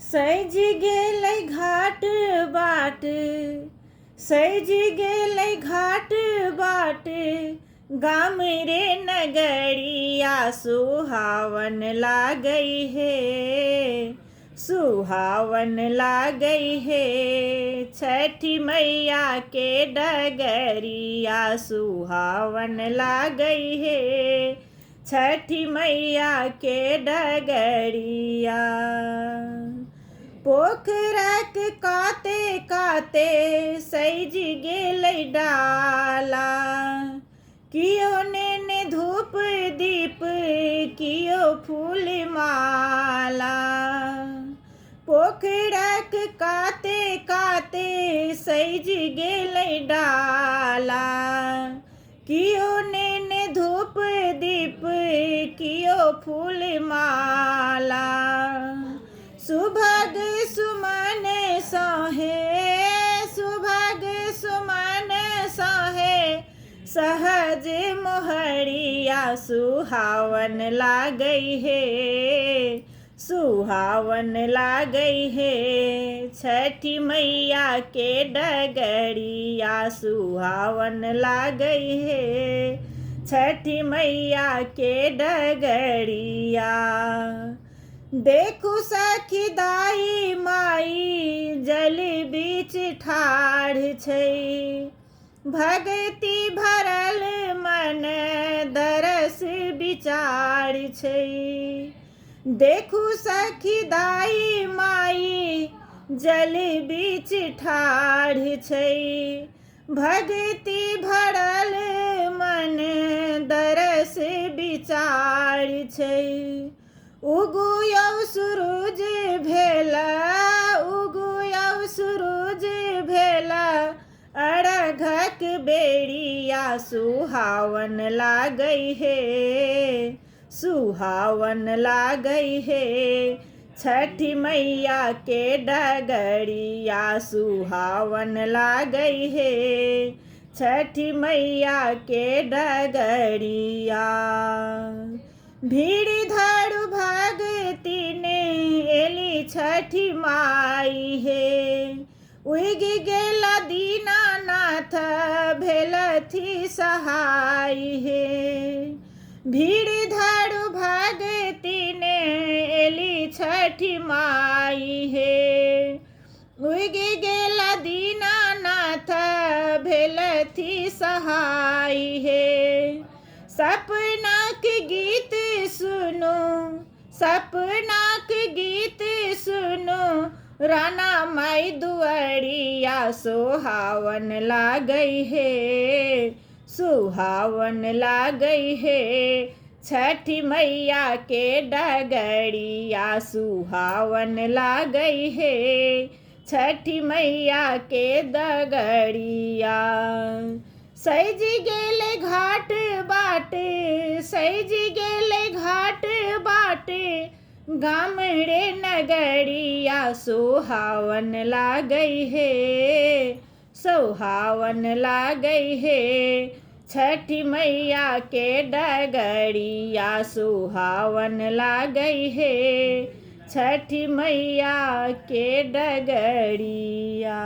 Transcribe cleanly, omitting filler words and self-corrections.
सज गेलै घाट बाट, सज गेलै घाट बाट, गाम रे नगरिया सुहावन लागै हे, सुहावन लागै हे। छठी मैया के डगरिया सुहावन लागै हे, छठी मैया के डगरिया। पोखरक काते काते सज गेलै डाला, कियो नेने धूप दीप कियो फूल माला। पोखरक काते काते सज गेलै डाला, कियो नेने धूप दीप कियो फूल माला। सुभग सुमन सहे, सुभग सुमन सहे, सहज मोहरिया सुहावन लागै हे, सुहावन लागै हे। छठी मैया के डगरिया सुहावन लागै हे, छठी मैया के डगरिया। देखू सखी दाई माई जल बीच ठाढ़ छै, भगति भरल मन दरस विचार छै। देखू सखी दाई माई जल बीच ठाढ़ छै, भगति भरल मन दरस विचार छै। उगु यौ सूरुज भेला, उगु यौ सूरुज भेला, अरघक बेरिया सुहावन लागै हे, सुहावन लागै हे। छठी मैया के डगरिया सुहावन लागै हे, छठी मैया के डगरिया। भीड़ धरू भगति ने एली छठी माई हे, उगि गेला दीनानाथ भेलथि सहाय हे। भीड़ धरू भगति ने एली छठी माई हे, उगि गेला दीनानाथ भेलथि सहाय हे। सपना के गीत सुनो, सपना के गीत सुनो, राना माई दुआरिया सुहावन लागै हे, सुहावन लागै हे। छठी मैया के डगरिया सुहावन लागै हे, छठी मैया के डगरिया। सज गेलै घाट बाट, सज गेलै घाट बाट, गाम रे नगरिया सुहावन लागै हे, सुहावन लागै हे। छठी मैया के डगरिया सुहावन लागै हे, छठी मैया के डगरिया।